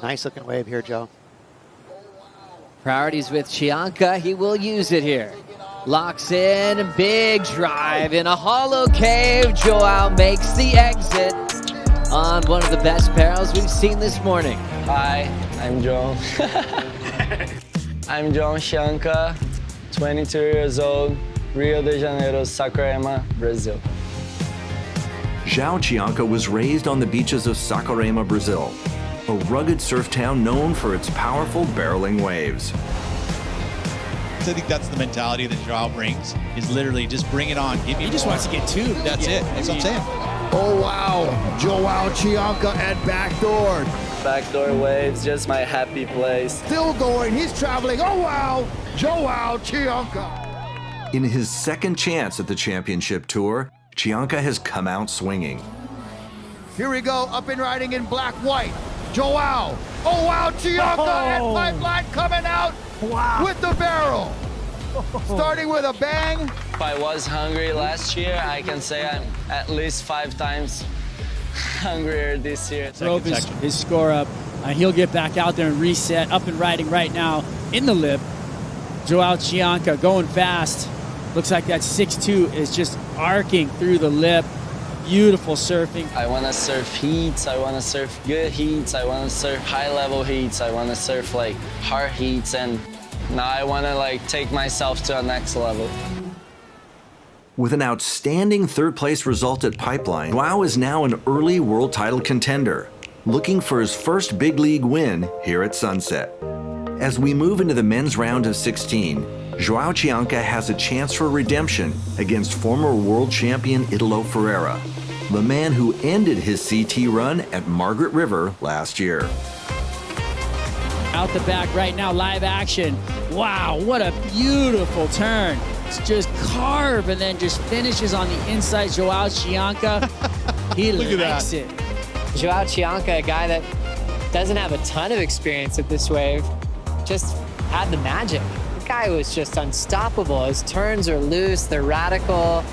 Nice looking wave here, Joe. Priorities with Chianca. He will use it here. Locks in, big drive in a hollow cave. Joao makes the exit on one of the best barrels we've seen this morning. Hi, I'm João. I'm João Chianca, 22 years old, Rio de Janeiro, Saquarema, Brazil. João Chianca was raised on the beaches of Saquarema, Brazil, a rugged surf town known for its powerful barreling waves. I think that's the mentality that Joao brings, is literally just bring it on. Give me he just wants to get tubed, that's it. That's what I'm saying. Oh wow, Joao Chianca and backdoor. Backdoor waves, just my happy place. Still going, he's traveling, oh wow, Joao Chianca. In his second chance at the championship tour, Chianca has come out swinging. Here we go, up and riding in black-white. Joao, oh wow, Chianca and Pipeline coming out with the barrel. Starting with a bang. If I was hungry last year, I can say I'm at least 5 times hungrier this year. Drove his score up. He'll get back out there and reset, up and riding right now in the lip. Joao Chianca going fast. Looks like that 6-2 is just arcing through the lip. Beautiful surfing. I want to surf heats, I want to surf good heats, I want to surf high-level heats, I want to surf like hard heats, and now I want to like take myself to a next level. With an outstanding third-place result at Pipeline, Joao is now an early world title contender, looking for his first big league win here at Sunset. As we move into the men's round of 16, Joao Chianca has a chance for redemption against former world champion Italo Ferreira, the man who ended his CT run at Margaret River last year. Out the back right now, live action. Wow, what a beautiful turn. It's just carve and then just finishes on the inside. Joao Chianca, he likes it. Joao Chianca, a guy that doesn't have a ton of experience at this wave, just had the magic. The guy was just unstoppable. His turns are loose, they're radical.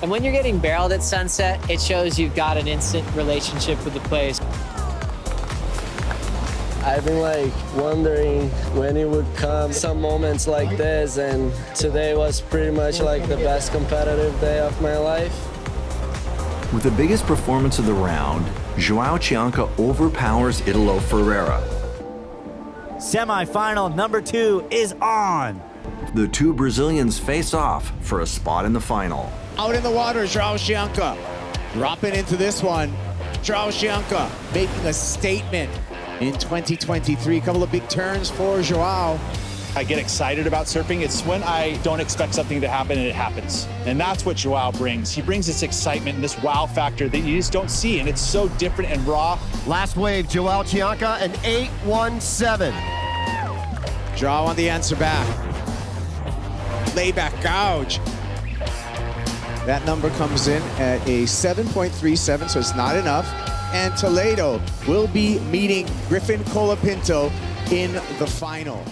And when you're getting barreled at Sunset, it shows you've got an instant relationship with the place. I've been like wondering when it would come, some moments like this, and today was pretty much like the best competitive day of my life. With the biggest performance of the round, Joao Chianca overpowers Italo Ferreira. Semifinal number 2 is on. The two Brazilians face off for a spot in the final. Out in the water, Joao Chianca dropping into this one. Joao Chianca making a statement in 2023. A couple of big turns for Joao. I get excited about surfing. It's when I don't expect something to happen and it happens. And that's what Joao brings. He brings this excitement and this wow factor that you just don't see, and it's so different and raw. Last wave, Joao Chianca, an 8-1-7. Joao on the answer back. Layback gouge. That number comes in at a 7.37, so it's not enough. And Toledo will be meeting Griffin Colapinto in the final.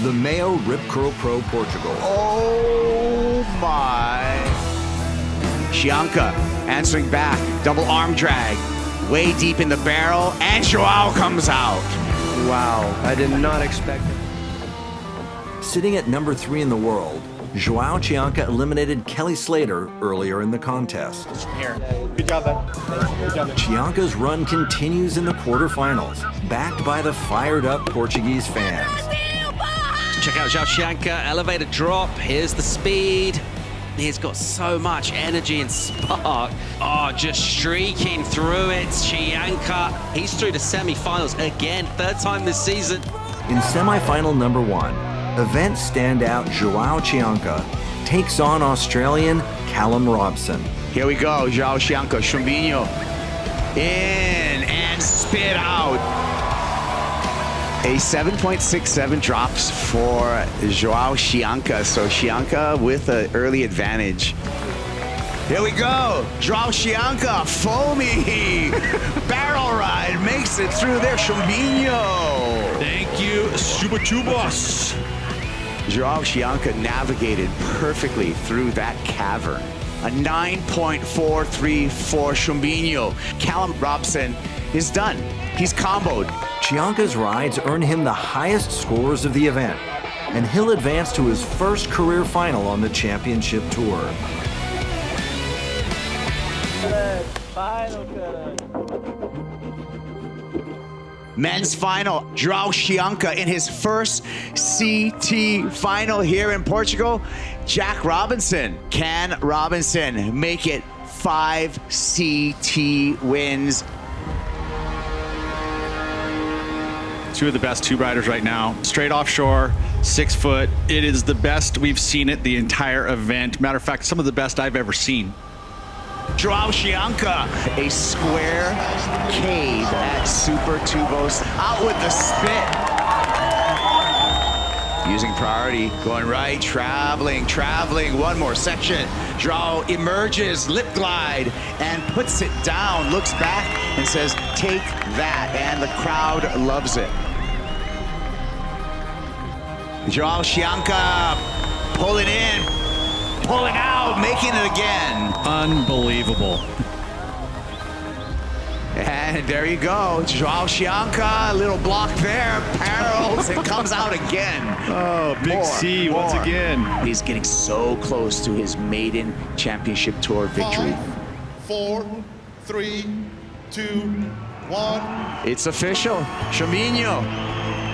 The Mayo Rip Curl Pro Portugal. Oh my. Chianca answering back, double arm drag, way deep in the barrel, and Joao comes out. Wow, I did not expect it. Sitting at number 3 in the world, Joao Chianca eliminated Kelly Slater earlier in the contest. Good job, man. Good job, man. Chianca's run continues in the quarterfinals, backed by the fired-up Portuguese fans. Check out João Chianca, elevator drop, here's the speed. He's got so much energy and spark. Oh, just streaking through it, Chianca. He's through to semifinals again, 3rd time this season. In semifinal number 1, event standout Joao Chianca takes on Australian Callum Robson. Here we go, Joao Chianca, Chumbinho, in and spit out. A 7.67 drops for Joao Chianca, so Chianca with an early advantage. Here we go, Joao Chianca, foamy, barrel ride, makes it through there, Chumbinho. Thank you, Subachubas. Joao Chianca navigated perfectly through that cavern. A 9.43 for Chumbinho. Callum Robson is done. He's comboed. Chianca's rides earn him the highest scores of the event, and he'll advance to his first career final on the championship tour. Men's final, João Chianca in his first CT final here in Portugal. Jack Robinson. Can Robinson make it 5 CT wins? Two of the best tube riders right now. Straight offshore, 6 foot. It is the best we've seen it the entire event. Matter of fact, some of the best I've ever seen. João Chianca, a square cave at Super Tubos, out with the spit. Using priority, going right, traveling, one more section. Joao emerges, lip glide, and puts it down, looks back and says, take that, and the crowd loves it. João Chianca pulling in, pulling out, making it again. Unbelievable. And there you go, João Chianca, a little block there, parallels and comes out again. Oh, big C once again. He's getting so close to his maiden championship tour victory. 5, 4, 3, 2, 1. It's official. Chominho,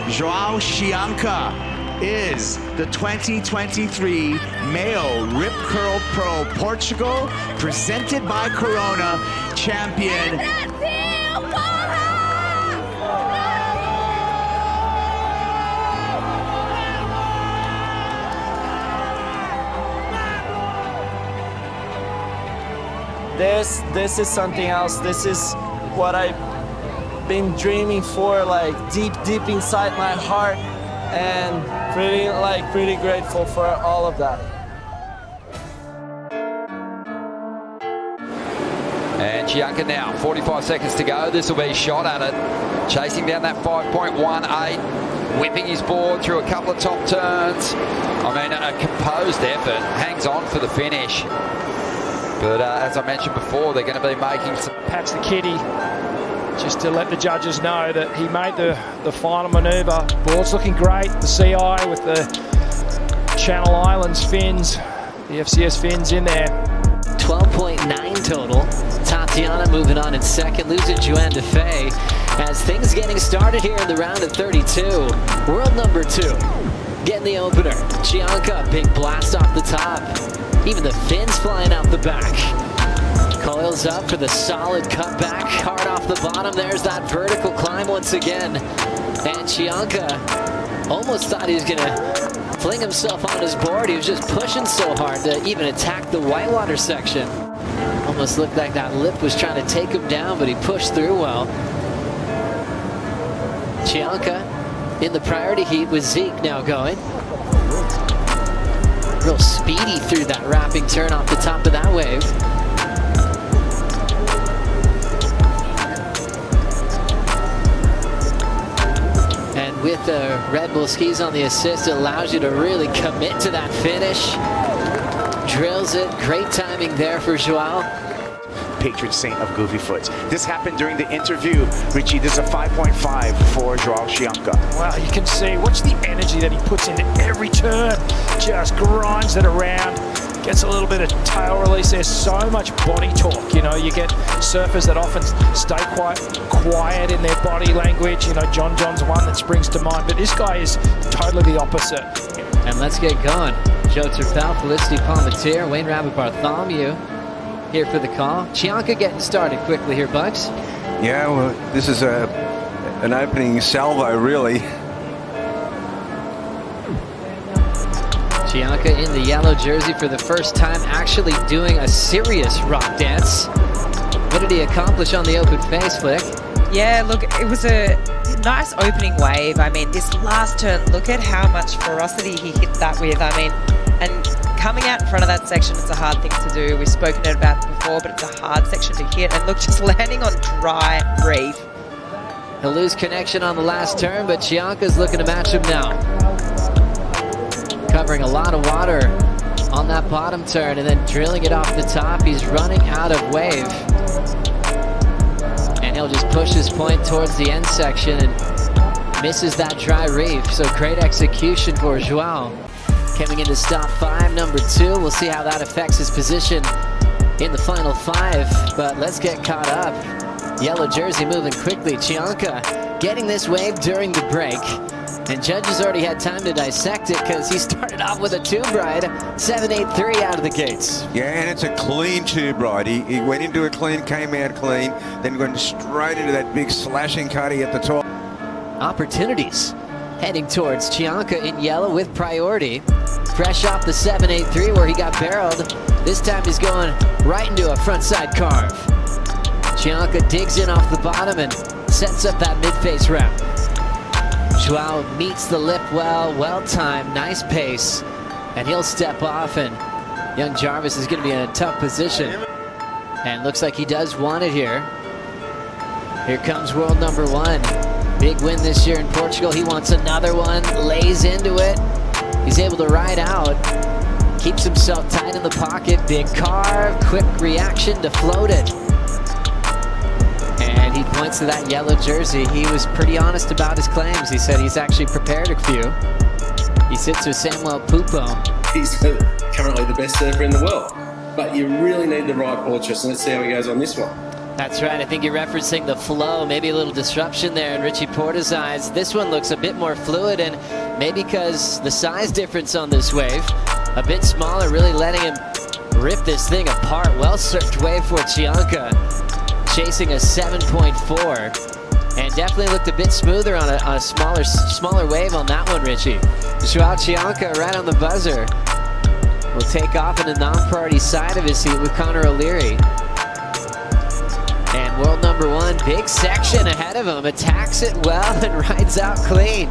João Chianca is the 2023 Male Rip Curl Pro Portugal, presented by Corona, champion. This is something else. This is what I've been dreaming for, like deep inside my heart, and pretty grateful for all of that. And Chianca now, 45 seconds to go. This will be a shot at it. Chasing down that 5.18, whipping his board through a couple of top turns. I mean, a composed effort, hangs on for the finish. But as I mentioned before, they're going to be making some... Pats the kitty just to let the judges know that he made the final manoeuvre. Board's looking great. The CI with the Channel Islands fins, the FCS fins in there. 12.9 total. Tatiana moving on in second, losing Joanne DeFay as things getting started here in the round of 32. World number 2 getting the opener. Chianca, big blast off the top. Even the fins flying out the back. Coils up for the solid cutback. Hard off the bottom. There's that vertical climb once again. And Chianca almost thought he was going to fling himself on his board. He was just pushing so hard to even attack the whitewater section. Almost looked like that lip was trying to take him down, but he pushed through well. Chianca in the priority heat with Zeke now going. Real speedy through that wrapping turn off the top of that wave. And with the Red Bull skis on the assist, it allows you to really commit to that finish. Drills it. Great timing there for Joao. Patron saint of goofy foots. This happened during the interview, Richie. This is a 5.5 for João Chianca. Wow, you can see, watch the energy that he puts into every turn. Just grinds it around. Gets a little bit of tail release. There's so much body torque. You know, you get surfers that often stay quite quiet in their body language. You know, John's one that springs to mind, but this guy is totally the opposite. And let's get going. Joe Turpel, Felicity Palmatier, Wayne Rabbit Bartholomew here for the call. Chianca getting started quickly here, Bucks. Yeah, well, this is an opening salvo, really. Chianca in the yellow jersey for the first time, actually doing a serious rock dance. What did he accomplish on the open face, Flick? Yeah, look, it was a nice opening wave. I mean, this last turn, look at how much ferocity he hit that with. I mean, and coming out in front of that section, it's a hard thing to do. We've spoken about it before, but it's a hard section to hit. And look, just landing on dry reef. He'll lose connection on the last turn, but Chianca's looking to match him now. Covering a lot of water on that bottom turn and then drilling it off the top. He's running out of wave. And he'll just push his point towards the end section and misses that dry reef. So great execution for Joao. Coming into stop 5, number 2. We'll see how that affects his position in the final 5, but let's get caught up. Yellow jersey moving quickly. Chianca getting this wave during the break. And judges already had time to dissect it because he started off with a tube ride, 7.83 out of the gates. Yeah, and it's a clean tube ride. He went into a clean, came out clean, then went straight into that big slashing cutty at the top. Opportunities heading towards Chianca in yellow with priority. Fresh off the 7.83 where he got barreled. This time he's going right into a frontside carve. Chianca digs in off the bottom and sets up that mid-face round. Joao meets the lip well timed, nice pace, and he'll step off, and young Jarvis is going to be in a tough position. And looks like he does want it here. Here comes world number 1. Big win this year in Portugal. He wants another one, lays into it. He's able to ride out, keeps himself tight in the pocket. Big carve, quick reaction to float it. And he points to that yellow jersey. He was pretty honest about his claims. He said he's actually prepared a few. He sits with Samuel Pupo. He's currently the best surfer in the world, but you really need the right portraits, and let's see how he goes on this one. That's right. I think you're referencing the flow, maybe a little disruption there in Richie Porta's eyes. This one looks a bit more fluid, and maybe because the size difference on this wave, a bit smaller, really letting him rip this thing apart. Well-surfed wave for Chianca, chasing a 7.4, and definitely looked a bit smoother on a smaller wave on that one, Richie. Joao Chianca right on the buzzer will take off in the non-priority side of his seat with Connor O'Leary. And world number 1, big section ahead of him, attacks it well and rides out clean.